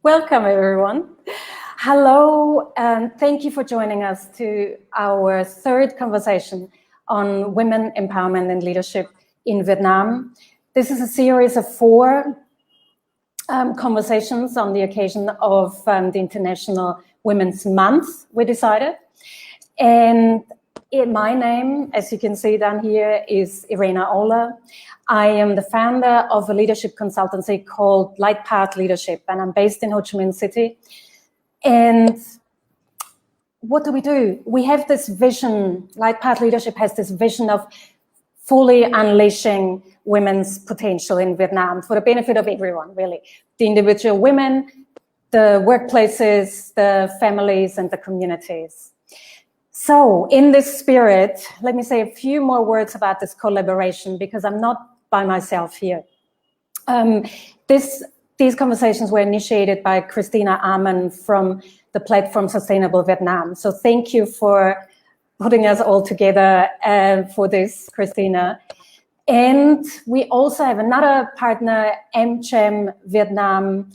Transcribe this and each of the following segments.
Welcome, everyone. Hello, and thank you for joining us to our third conversation on women empowerment and leadership in Vietnam. This is a series of four conversations on the occasion of the International Women's Month, we decided. And my name, as you can see down here, is Irena Ola. I am the founder of a leadership consultancy called Light Path Leadership, and I'm based in Ho Chi Minh City. And what do? We have this vision, Light Path Leadership has this vision of fully unleashing women's potential in Vietnam for the benefit of everyone, really. The individual women, the workplaces, the families, and the communities. So in this spirit, let me say a few more words about this collaboration, because I'm not by myself here. These conversations were initiated by Christina Amann from the platform Sustainable Vietnam. So thank you for putting us all together for this, Christina. And we also have another partner, HCMC Vietnam,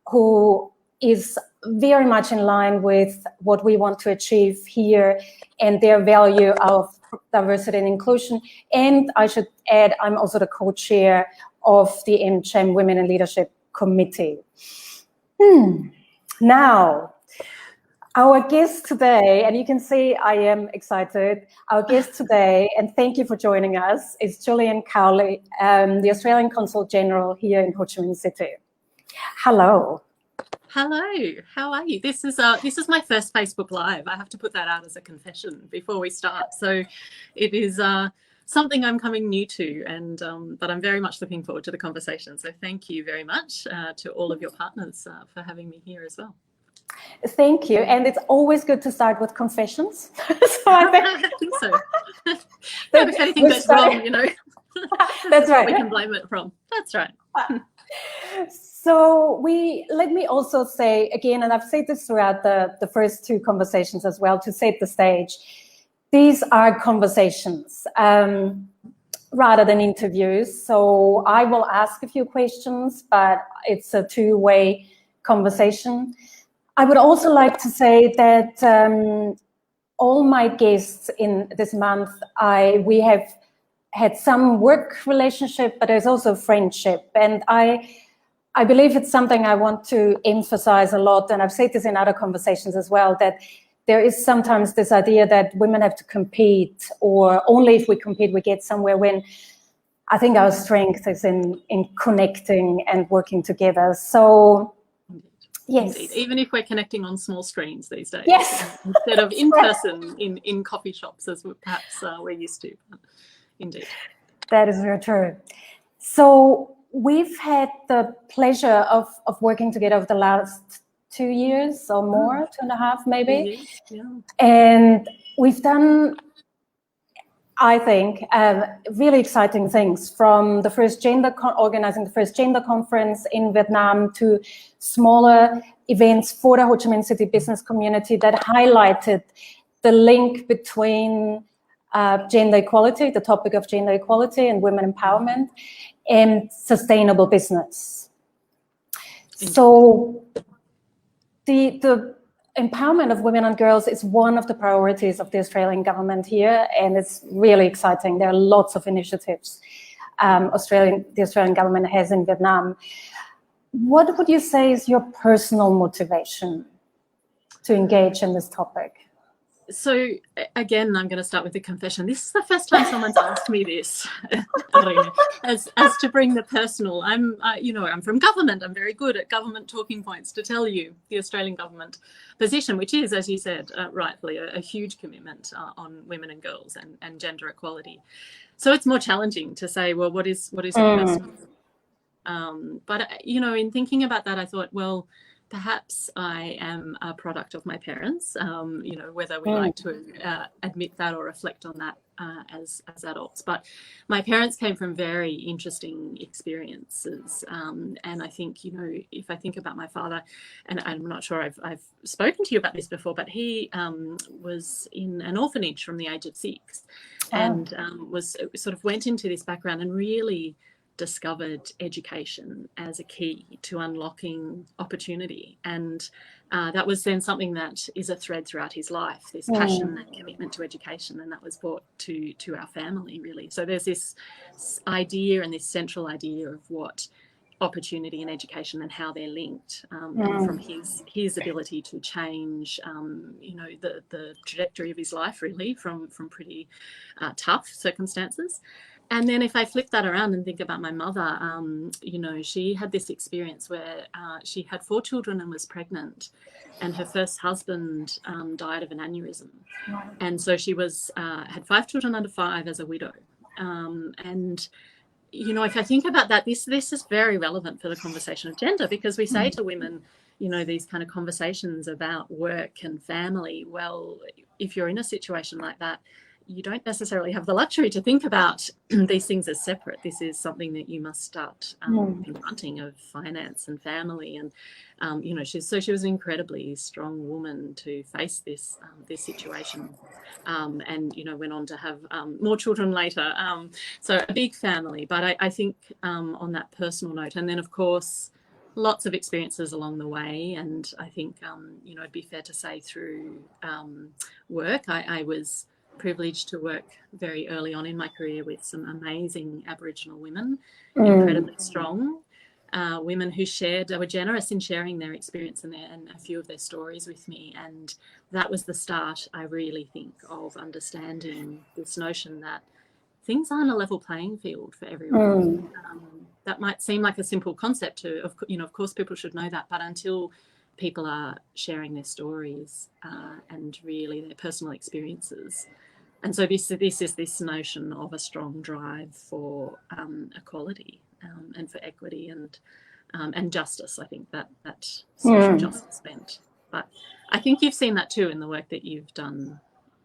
who is very much in line with what we want to achieve here and their value of diversity and inclusion. And I should add, I'm also the co-chair of the HCMC Women in Leadership Committee. Now, our guest today, and you can see I am excited, our guest today, and thank you for joining us, is Julianne Cowley, the Australian Consul General here in Ho Chi Minh City. Hello. Hello, how are you? This is my first Facebook Live. I have to put that out as a confession before we start. So it is something I'm coming new to, and but I'm very much looking forward to the conversation. So thank you very much to all of your partners for having me here as well. Thank you, and it's always good to start with confessions. So I think so. If anything goes wrong, you know, that's right. We can blame it from. That's right. So let me also say again, and I've said this throughout the first two conversations as well, to set the stage. These are conversations rather than interviews. So I will ask a few questions, but it's a two-way conversation. I would also like to say that all my guests in this month, we have had some work relationship, but there's also friendship. And I believe it's something I want to emphasize a lot, and I've said this in other conversations as well, that there is sometimes this idea that women have to compete, or only if we compete we get somewhere, when I think our strength is in connecting and working together. So yes. Indeed. Even if we're connecting on small screens these days, yes, instead of in person in coffee shops as perhaps we're used to. Indeed. That is very true. So we've had the pleasure of working together over the last 2 years or more, 2.5 maybe. Yeah. And we've done, I think, really exciting things, from the first organizing the first gender conference in Vietnam to smaller events for the Ho Chi Minh City business community that highlighted the link between gender equality, the topic of gender equality and women empowerment, and sustainable business. So the empowerment of women and girls is one of the priorities of the Australian government here, and it's really exciting. There are lots of initiatives the Australian government has in Vietnam. What would you say is your personal motivation to engage in this topic? So again, I'm going to start with the confession. This is the first time someone's asked me this, as to bring the personal. I'm from government. I'm very good at government talking points to tell you the Australian government position, which is, as you said, rightfully, a huge commitment on women and girls and gender equality. So it's more challenging to say, well, what is your personal? But in thinking about that, I thought, well, perhaps I am a product of my parents, whether we like to admit that or reflect on that as adults. But my parents came from very interesting experiences. And I think, if I think about my father, and I'm not sure I've spoken to you about this before, but he was in an orphanage from the age of 6 and went into this background and really discovered education as a key to unlocking opportunity. And that was then something that is a thread throughout his life, this passion and commitment to education, and that was brought to our family, really. So there's this idea and this central idea of what opportunity and education and how they're linked, and from his ability to change the trajectory of his life, really, from pretty tough circumstances. And then if I flip that around and think about my mother, she had this experience where she had 4 children and was pregnant, and her first husband died of an aneurysm. And so she was had 5 children under 5 as a widow. And if I think about that, this is very relevant for the conversation of gender, because we say to women, these kind of conversations about work and family. Well, if you're in a situation like that, you don't necessarily have the luxury to think about these things as separate. This is something that you must start confronting, of finance and family. And, she was an incredibly strong woman to face this situation, and, went on to have more children later. So a big family. But I think on that personal note, and then, of course, lots of experiences along the way. And I think, it'd be fair to say through work, I was privileged to work very early on in my career with some amazing Aboriginal women, incredibly strong women who were generous in sharing their experience and a few of their stories with me. And that was the start, I really think, of understanding this notion that things aren't a level playing field for everyone. That might seem like a simple concept of course people should know that, but until people are sharing their stories and really their personal experiences. And so this is this notion of a strong drive for equality and for equity and justice. I think that social justice bent. But I think you've seen that too in the work that you've done,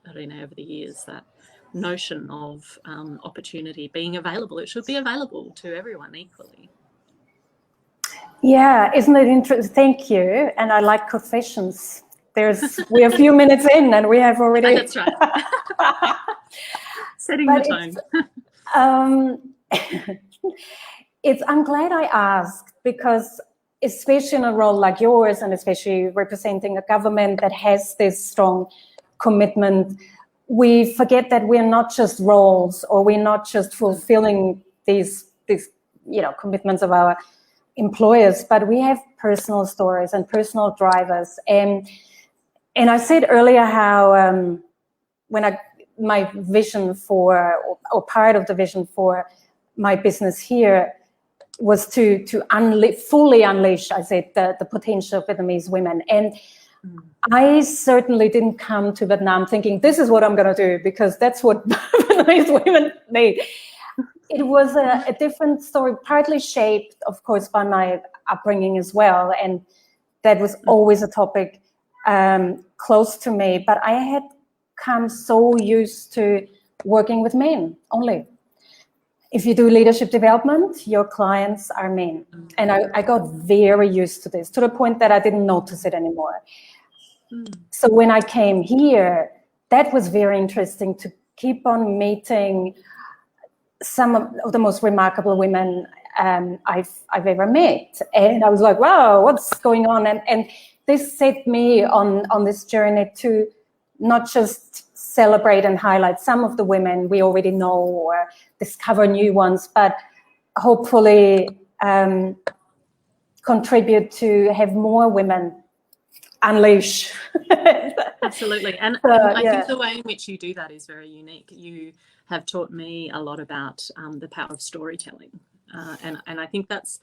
Irene, over the years, that notion of opportunity being available. It should be available to everyone equally. Yeah, isn't it interesting? Thank you. And I like confessions. We're a few minutes in and we have already... Oh, that's right. Setting the tone. I'm glad I asked, because especially in a role like yours, and especially representing a government that has this strong commitment, we forget that we're not just roles, or we're not just fulfilling these commitments of our employers, but we have personal stories and personal drivers. And I said earlier how my vision for, or part of the vision for my business here was to fully unleash, I said, the potential of Vietnamese women. And I certainly didn't come to Vietnam thinking, this is what I'm going to do, because that's what Vietnamese women need. It was a different story, partly shaped, of course, by my upbringing as well. And that was always a topic close to me. But I had come so used to working with men only. If you do leadership development, your clients are men. And I got very used to this, to the point that I didn't notice it anymore. So when I came here, that was very interesting, to keep on meeting some of the most remarkable women I've ever met. And I was like, wow, what's going on? And this set me on this journey to not just celebrate and highlight some of the women we already know, or discover new ones, but hopefully contribute to have more women unleash. Absolutely. And I think the way in which you do that is very unique. You have taught me a lot about the power of storytelling. And I think that's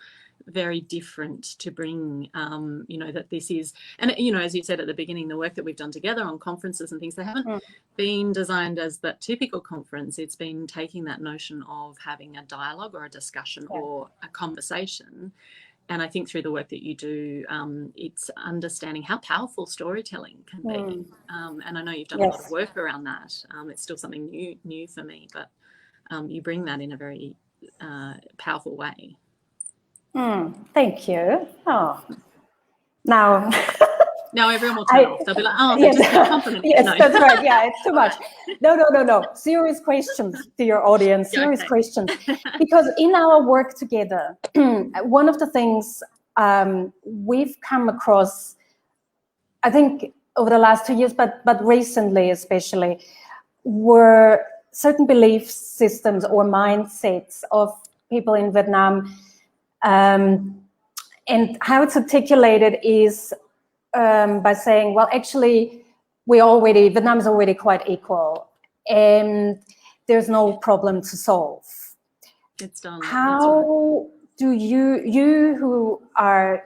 very different to bring, that this is, and, as you said at the beginning, the work that we've done together on conferences and things, they haven't been designed as that typical conference. It's been taking that notion of having a dialogue or a discussion or a conversation. And I think through the work that you do, it's understanding how powerful storytelling can be. And I know you've done a lot of work around that. It's still something new for me, but you bring that in a very powerful way. Thank you. Oh, now Now everyone will turn off. They'll be like, oh, they're just being confident. Yes, no. that's right. Yeah, it's too much. No. Serious questions to your audience. Serious questions. Because in our work together, one of the things we've come across, I think over the last 2 years, but recently especially, were certain belief systems or mindsets of people in Vietnam. And how it's articulated is by saying, well, actually, Vietnam is already quite equal, and there's no problem to solve. It's done. How do you who are,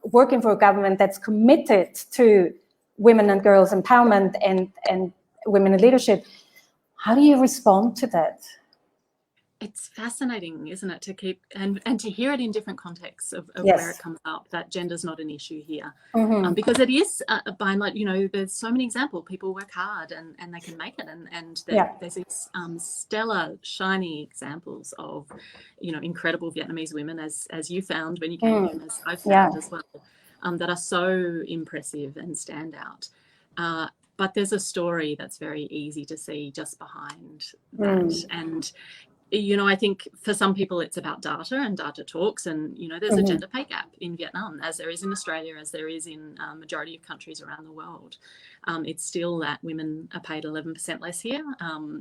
working for a government that's committed to women and girls empowerment and women in leadership, how do you respond to that? It's fascinating, isn't it, to keep and to hear it in different contexts of where it comes up, that gender's not an issue here. Because it is, by and large, there's so many examples. People work hard and they can make it. And there's these stellar, shiny examples of, incredible Vietnamese women, as you found when you came in, as I found as well, that are so impressive and stand out. But there's a story that's very easy to see just behind that. And I think for some people it's about data, and data talks, and there's a gender pay gap in Vietnam, as there is in Australia, as there is in majority of countries around the world. It's still that women are paid 11% less here.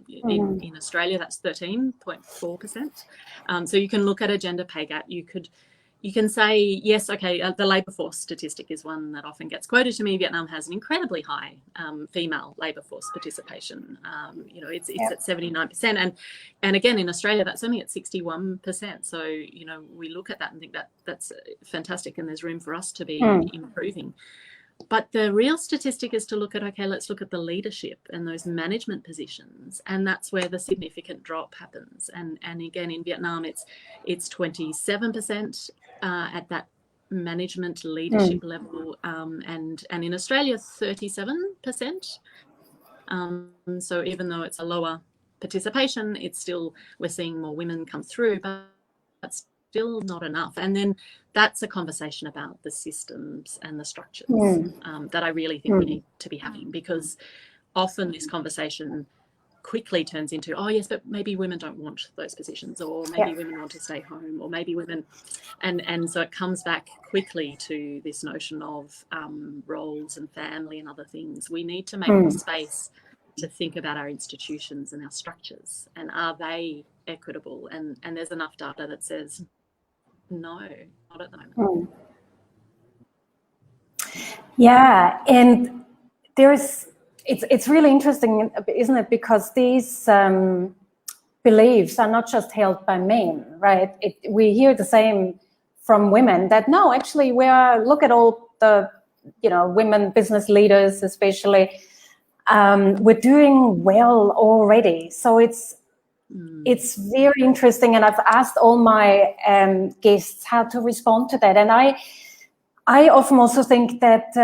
In Australia, that's 13.4%. So you can look at a gender pay gap. You can say, yes, okay, the labour force statistic is one that often gets quoted to me. Vietnam has an incredibly high female labour force participation. It's at 79%. And again, in Australia, that's only at 61%. So, we look at that and think that's fantastic, and there's room for us to be improving. But the real statistic is to look at, okay, let's look at the leadership and those management positions, and that's where the significant drop happens. And again, in Vietnam, it's 27% at that management leadership level, and in Australia, 37%. So even though it's a lower participation, it's still, we're seeing more women come through, but that's still not enough. And then that's a conversation about the systems and the structures that I really think we need to be having, because often this conversation quickly turns into, oh yes, but maybe women don't want those positions, or maybe women want to stay home, or maybe women, and so it comes back quickly to this notion of roles and family and other things. We need to make more space to think about our institutions and our structures, and are they equitable? And there's enough data that says no, not at the moment. Yeah, and it's really interesting, isn't it? Because these beliefs are not just held by men, right? We hear the same from women, that no, actually, look at all the women business leaders, especially. We're doing well already. So it's very interesting, and I've asked all my guests how to respond to that. And I often also think that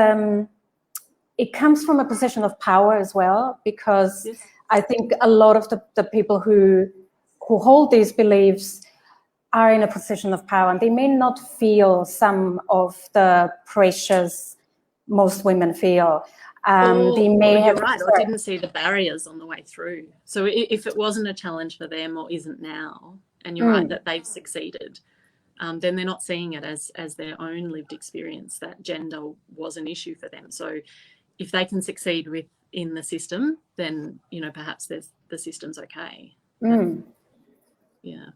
it comes from a position of power as well, because I think a lot of the people who hold these beliefs are in a position of power, and they may not feel some of the pressures most women feel. They may have, or didn't see the barriers on the way through. So if it wasn't a challenge for them, or isn't now, and you're right that they've succeeded, then they're not seeing it as their own lived experience, that gender was an issue for them. So if they can succeed within the system, then perhaps the system's okay. Yeah.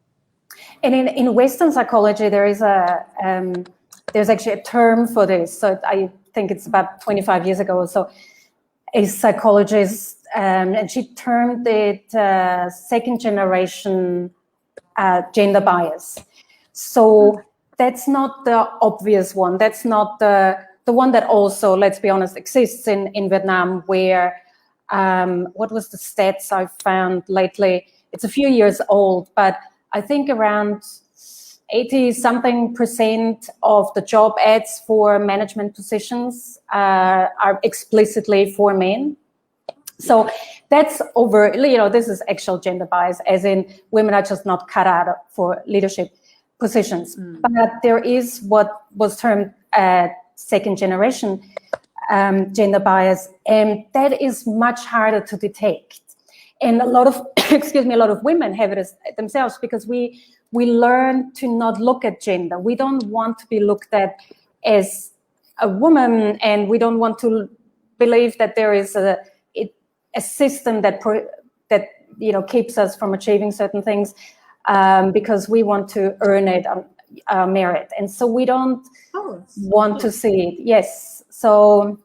And in Western psychology, there's actually a term for this. So I think it's about 25 years ago or so, a psychologist, and she termed it second generation gender bias. So that's not the obvious one. That's not the one that also, let's be honest, exists in Vietnam, where, what was the stats I found lately? It's a few years old, but I think around 80-something% of the job ads for management positions are explicitly for men. So that's this is actual gender bias, as in women are just not cut out for leadership positions. But there is what was termed second generation gender bias, and that is much harder to detect. And a lot of, excuse me, a lot of women have it themselves, because we learn to not look at gender. We don't want to be looked at as a woman, and we don't want to believe that there is a system that keeps us from achieving certain things, because we want to earn it on our merit, and so we don't want to see it. Yes, so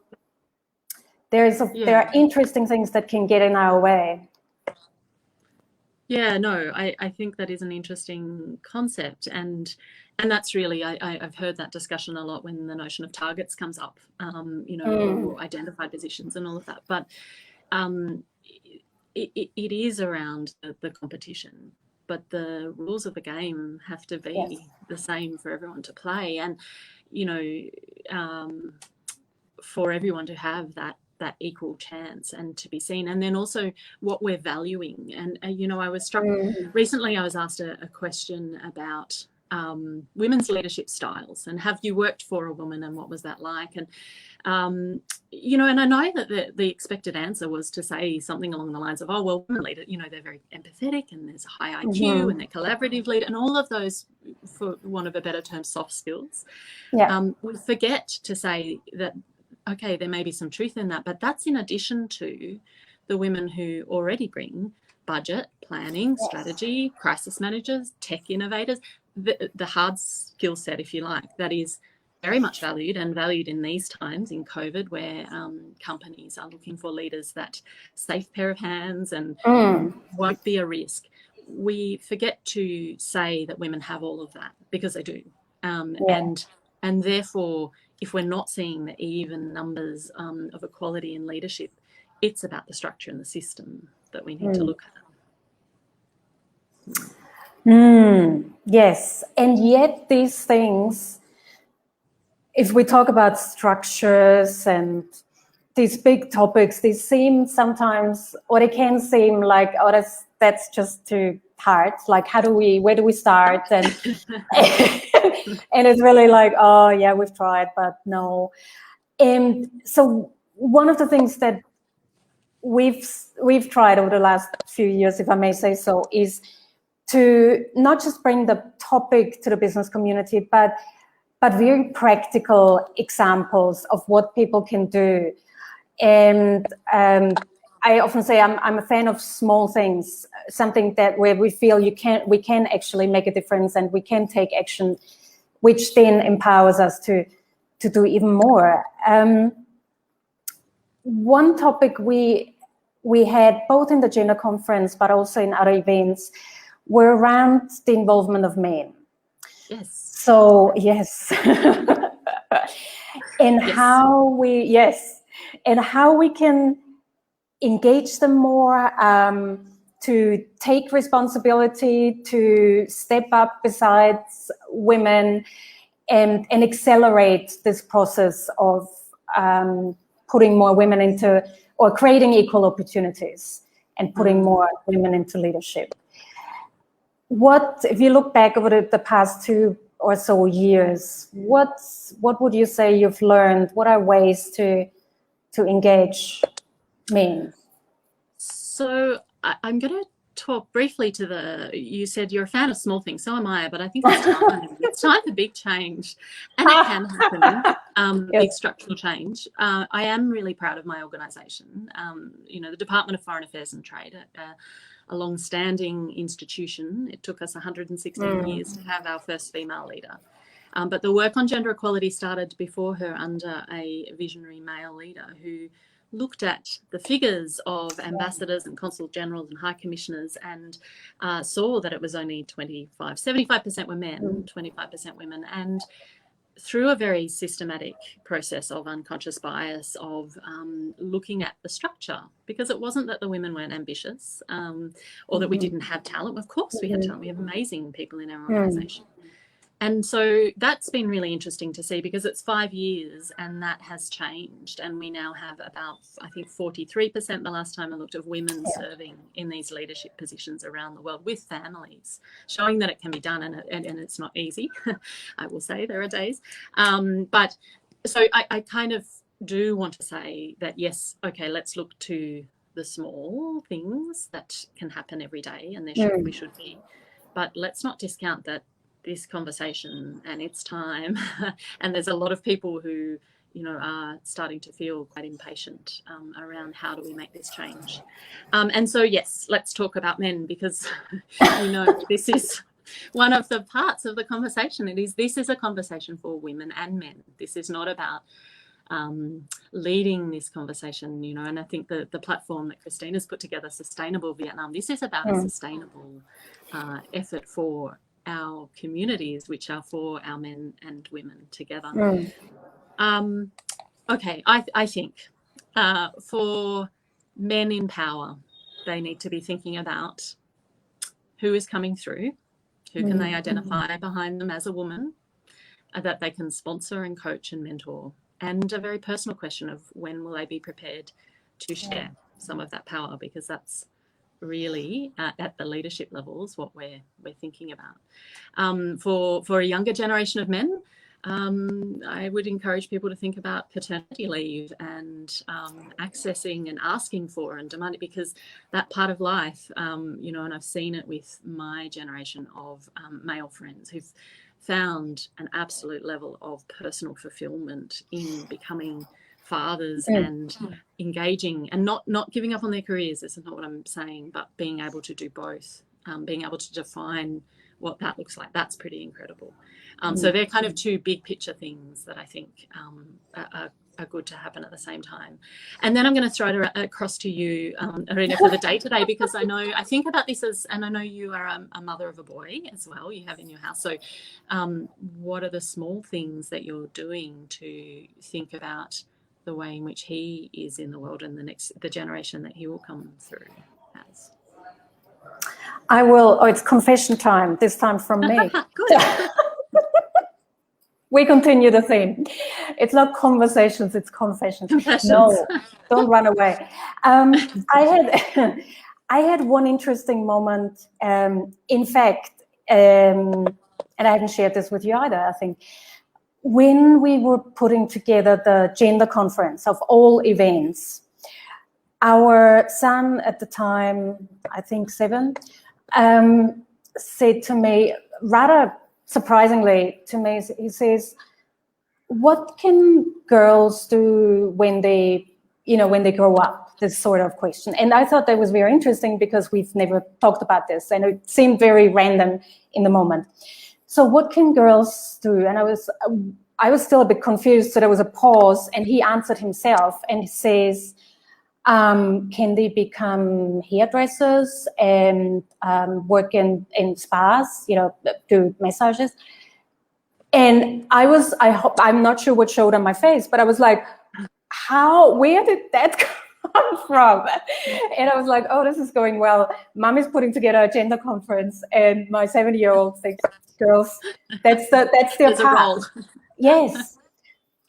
there are interesting things that can get in our way. Yeah, no, I think that is an interesting concept, and that's really, I've heard that discussion a lot when the notion of targets comes up, or identified positions and all of that. But it is around the competition, but the rules of the game have to be the same for everyone to play, and for everyone to have that equal chance and to be seen. And then also what we're valuing. And, I was struck recently, I was asked a question about women's leadership styles, and have you worked for a woman, and what was that like? And, and I know that the expected answer was to say something along the lines of, oh, well, women leaders, they're very empathetic, and there's a high IQ, and they're collaborative leader, and all of those, for want of a better term, soft skills. We forget to say that, okay, there may be some truth in that, but that's in addition to the women who already bring budget, planning, strategy, crisis managers, tech innovators, the hard skill set, if you like, that is very much valued in these times in COVID, where companies are looking for leaders that safe pair of hands and won't be a risk. We forget to say that women have all of that, because they do. And therefore, if we're not seeing the even numbers of equality in leadership, it's about the structure and the system that we need to look at. Yes, and yet these things, if we talk about structures and these big topics, they seem sometimes, or they can seem like, oh, that's just too hard. Like, where do we start? And and it's really like, oh yeah, we've tried, but no. And so one of the things that we've tried over the last few years, if I may say so, is to not just bring the topic to the business community, but very practical examples of what people can do. And I often say I'm a fan of small things, something where we feel we can actually make a difference, and we can take action, which then empowers us to do even more. One topic we had both in the gender conference but also in other events were around the involvement of men. Yes. So yes, and how we can engage them more, to take responsibility, to step up besides women, and accelerate this process of putting more women into, or creating equal opportunities and putting more women into leadership. If you look back over the past 2 or so years, what would you say you've learned? What are ways to engage men? So I'm going to talk briefly to you said you're a fan of small things, so am I, but I think it's time. It's time for big change, and it can happen, big structural change. I am really proud of my organisation. The Department of Foreign Affairs and Trade, a long-standing institution. It took us 116 years to have our first female leader. But the work on gender equality started before her, under a visionary male leader who looked at the figures of ambassadors and consul generals and high commissioners, and saw that it was only 75% were men, 25% women. And through a very systematic process of unconscious bias, of looking at the structure, because it wasn't that the women weren't ambitious, or that we didn't have talent. Of course we had talent. We have amazing people in our organisation. And so that's been really interesting to see, because it's 5 years and that has changed. And we now have about, I think, 43% the last time I looked, of women serving in these leadership positions around the world with families, showing that it can be done, and it's not easy. I will say there are days. But so I kind of do want to say that, yes, okay, let's look to the small things that can happen every day, and we should be. But let's not discount that this conversation and its time, and there's a lot of people who, you know, are starting to feel quite impatient around how do we make this change. And so, yes, let's talk about men, because, you know, this is one of the parts of the conversation. This is a conversation for women and men. This is not about leading this conversation, you know, and I think the platform that Christina's put together, Sustainable Vietnam, this is about a sustainable effort for our communities, which are for our men and women together. Okay, I think for men in power, they need to be thinking about who is coming through, who can they identify behind them as a woman, that they can sponsor and coach and mentor, and a very personal question of when will they be prepared to share some of that power, because that's really at the leadership levels what we're thinking about. For a younger generation of men, I would encourage people to think about paternity leave and accessing and asking for and demanding, because that part of life, you know, and I've seen it with my generation of male friends who've found an absolute level of personal fulfillment in becoming fathers and engaging and not giving up on their careers. This is not what I'm saying, but being able to do both, being able to define what that looks like. That's pretty incredible. So they're kind of two big picture things that I think are good to happen at the same time. And then I'm going to throw it across to you, Irina, for the day today, because I think about this as, and I know you are a mother of a boy as well, you have in your house. So what are the small things that you're doing to think about the way in which he is in the world and the generation that he will come through as? I will. Oh, it's confession time, this time from me. Good. We continue the theme. It's not conversations, it's confessions. No, don't run away. I had one interesting moment. In fact, and I haven't shared this with you either, I think, when we were putting together the gender conference of all events, our son at the time, I think 7, said to me, rather surprisingly to me, he says, what can girls do when they grow up? This sort of question. And I thought that was very interesting because we've never talked about this and it seemed very random in the moment. So what can girls do? And I was still a bit confused. So there was a pause and he answered himself and he says, can they become hairdressers and work in spas, you know, do massages? And I'm not sure what showed on my face, but I was like, where did that come from? And I was like, oh, this is going well. Mom is putting together a gender conference and my 7-year-old thinks, girls, that's their path. Yes.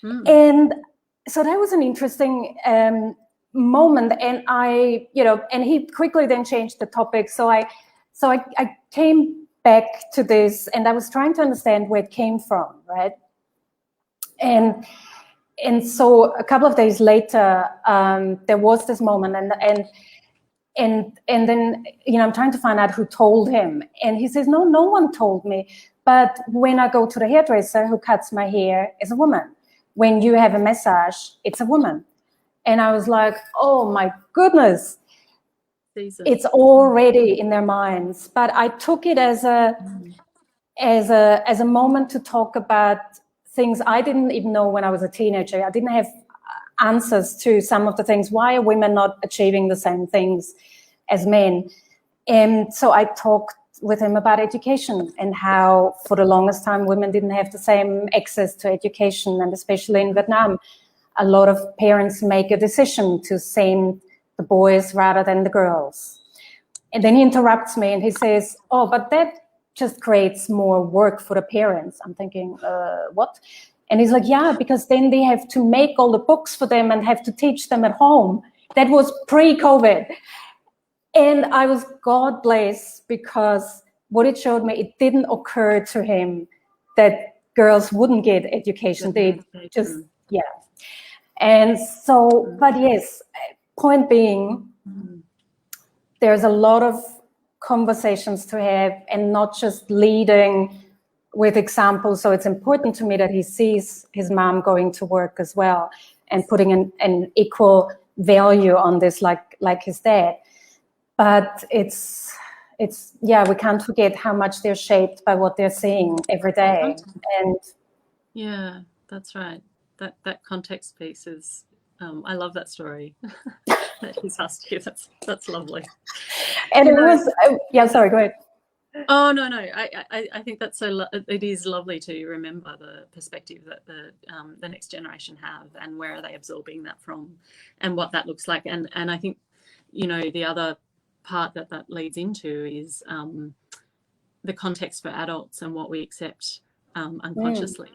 And so that was an interesting moment, and and he quickly then changed the topic. So I came back to this, and I was trying to understand where it came from, right? And so a couple of days later, there was this moment, and then I'm trying to find out who told him, and he says, no one told me. But when I go to the hairdresser who cuts my hair, is a woman. When you have a massage, it's a woman. And I was like, oh my goodness, it's already in their minds. But I took it as a moment to talk about things I didn't even know when I was a teenager. I didn't have answers to some of the things. Why are women not achieving the same things as men? And so I talked with him about education and how for the longest time women didn't have the same access to education, and especially in Vietnam, a lot of parents make a decision to send the boys rather than the girls. And then he interrupts me and he says, oh, but that just creates more work for the parents. I'm thinking, what? And he's like, yeah, because then they have to make all the books for them and have to teach them at home. That was pre-COVID. And I was, God bless, because what it showed me, it didn't occur to him that girls wouldn't get education. They just, yeah. And so, but yes, point being, there's a lot of conversations to have, and not just leading with examples. So it's important to me that he sees his mom going to work as well, and putting an equal value on this, like his dad. But it's we can't forget how much they're shaped by what they're seeing every day. And yeah, that's right. That context piece is, I love that story that he's asked you. That's lovely. And it was, sorry, go ahead. Oh, no. I think that's it is lovely to remember the perspective that the next generation have, and where are they absorbing that from, and what that looks like. And I think, the other part that leads into is the context for adults and what we accept unconsciously.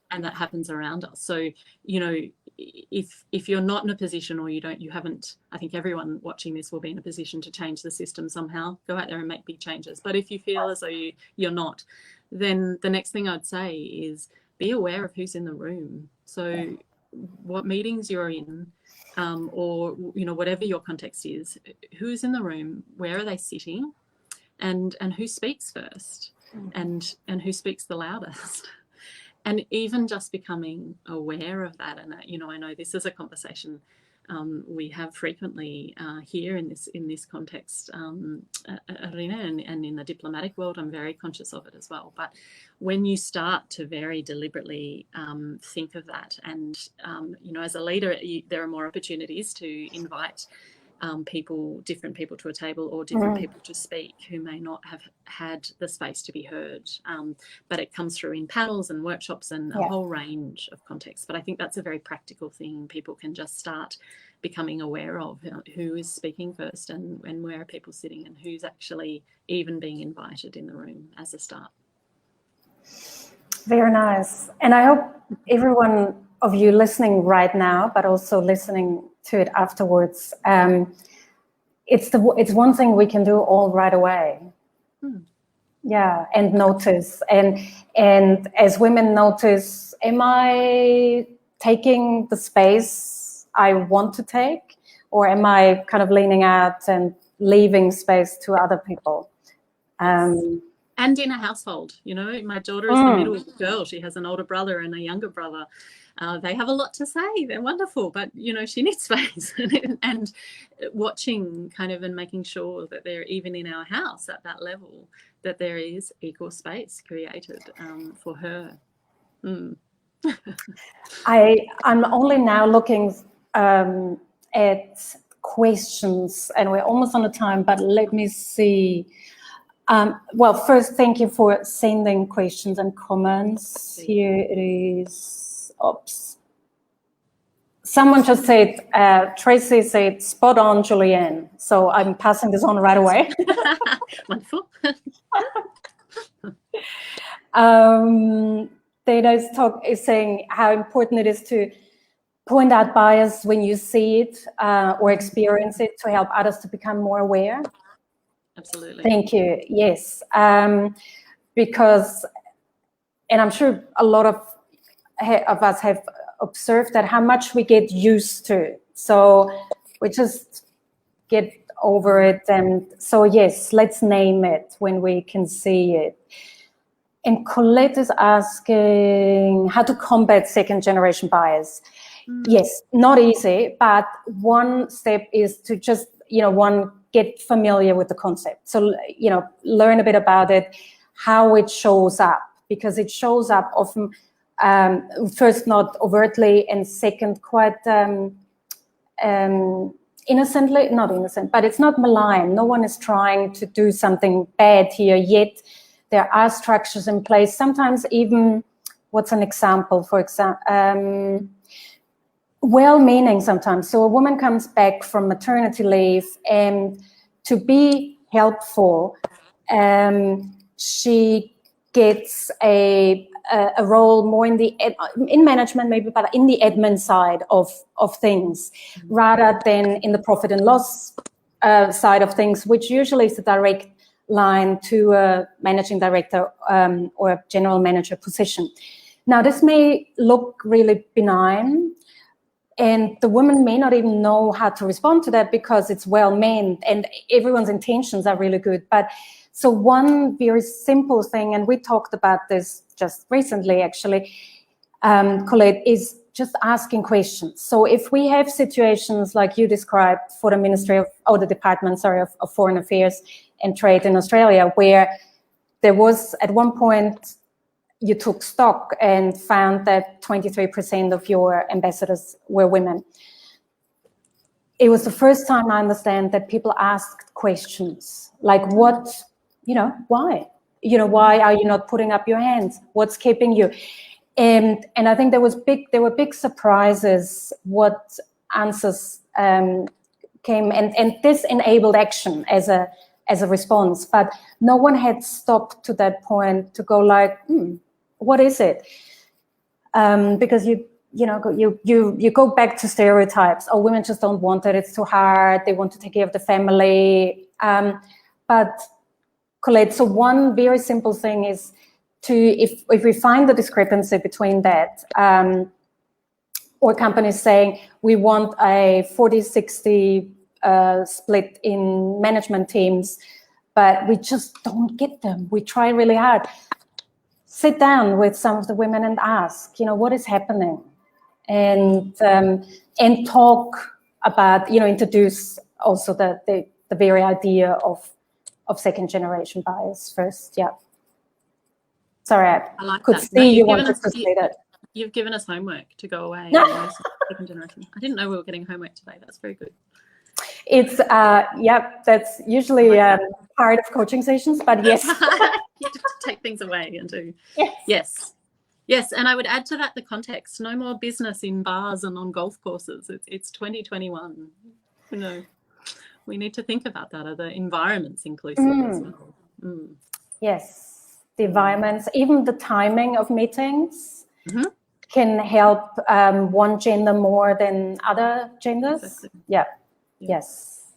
And that happens around us. So, if you're not in a position, or you haven't, I think everyone watching this will be in a position to change the system somehow, go out there and make big changes. But if you feel as though you're not, then the next thing I'd say is be aware of who's in the room. So what meetings you're in, or, whatever your context is, who's in the room, where are they sitting, and who speaks first, and who speaks the loudest. And even just becoming aware of that. And, I know this is a conversation we have frequently here in this context arena, and in the diplomatic world, I'm very conscious of it as well. But when you start to very deliberately think of that, and, as a leader, there are more opportunities to invite different people to a table, or different people to speak, who may not have had the space to be heard. But it comes through in panels and workshops and a whole range of contexts. But I think that's a very practical thing people can just start becoming aware of, who is speaking first, and where are people sitting, and who's actually even being invited in the room as a start. Very nice. And I hope everyone of you listening right now, but also listening to it afterwards, it's one thing we can do all right away. And notice, and as women notice, am I taking the space I want to take, or am I kind of leaning out and leaving space to other people? And in a household, my daughter is the middle girl. She has an older brother and a younger brother. They have a lot to say. They're wonderful, but, she needs space. And watching kind of, and making sure that they're even in our house at that level, that there is equal space created for her. I'm only now looking at questions, and we're almost on the time, but let me see. Well, first, thank you for sending questions and comments. Here it is. Oops. Someone just said, Tracy said, spot on, Julianne. So I'm passing this on right away. Wonderful. Dana's talk is saying how important it is to point out bias when you see it or experience it, to help others to become more aware. Absolutely. Thank you. Yes. Because, and I'm sure a lot of us have observed that, how much we get used to. So we just get over it. And so, yes, let's name it when we can see it. And Colette is asking how to combat second generation bias. Yes, not easy, but one step is to just, get familiar with the concept. So, learn a bit about it, how it shows up, because it shows up often, first, not overtly, and second, quite innocently, not innocent, but it's not malign. No one is trying to do something bad here, yet there are structures in place. Sometimes even, what's an example? For example, well-meaning sometimes. So a woman comes back from maternity leave, and to be helpful, she gets a role more in management maybe, but in the admin side of things, rather than in the profit and loss side of things, which usually is a direct line to a managing director or a general manager position. Now, this may look really benign, And the women may not even know how to respond to that because it's well meant and everyone's intentions are really good. But so one very simple thing, and we talked about this just recently actually, Colette, is just asking questions. So if we have situations like you described for the Ministry of, or the Department, sorry, of Foreign Affairs and Trade in Australia, where there was at one point you took stock and found that 23% of your ambassadors were women. It was the first time I understand that people asked questions like, what, you know, why? You know, why are you not putting up your hands? What's keeping you? And I think there were big surprises what answers came, and this enabled action as a response. But no one had stopped to that point to go like, what is it? Because you go back to stereotypes. Oh, women just don't want it. It's too hard. They want to take care of the family. But Colette, so one very simple thing is to, if we find the discrepancy between that, or companies saying we want a 40-60 split in management teams, but we just don't get them. We try really hard. Sit down with some of the women and ask, you know, what is happening, and talk about, you know, introduce also the very idea of second generation bias first. Yeah. Sorry, I like could that. See you wanted to say that. You've given us homework to go away. Second generation. I didn't know we were getting homework today. That's very good. It's that's usually part of coaching sessions, but yes. You just take things away and do. Yes. And I would add to that the context. No more business in bars and on golf courses. It's 2021. You know, we need to think about that. Are the environments inclusive as well? Yes, the environments, even the timing of meetings can help one gender more than other genders. Exactly. Yeah. Yes.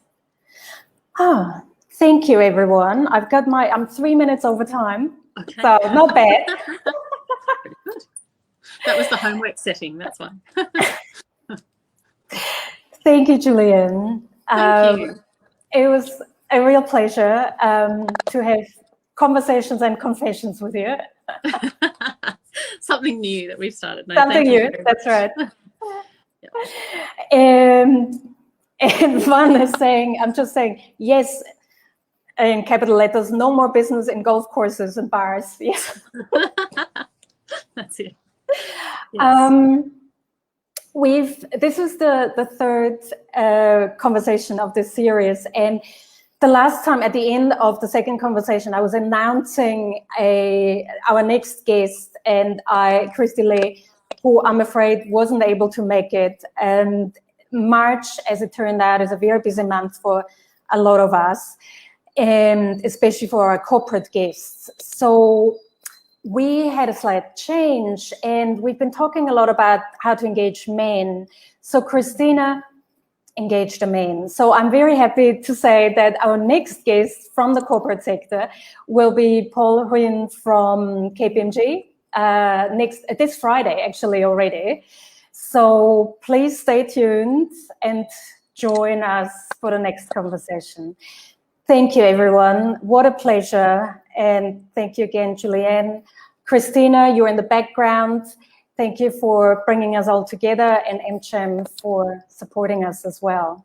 Oh, thank you, everyone. I'm 3 minutes over time, so not bad. Pretty good. That was the homework setting, that's why. Thank you, Julianne. Thank you. It was a real pleasure to have conversations and confessions with you. Something new that we've started. No, something new, that's right. And Van is saying, I'm just saying, yes, in capital letters, no more business in golf courses and bars. Yes. That's it. Yes. This is the third conversation of this series, and the last time at the end of the second conversation, I was announcing our next guest, and Christy Lee, who I'm afraid wasn't able to make it. And March, as it turned out, is a very busy month for a lot of us, and especially for our corporate guests. So we had a slight change, and we've been talking a lot about how to engage men. So Christina engaged the men. So I'm very happy to say that our next guest from the corporate sector will be Paul Huynh from KPMG this Friday, actually already. So please stay tuned and join us for the next conversation. Thank you, everyone. What a pleasure. And thank you again, Julianne. Christina, you're in the background. Thank you for bringing us all together, and MCHAM for supporting us as well.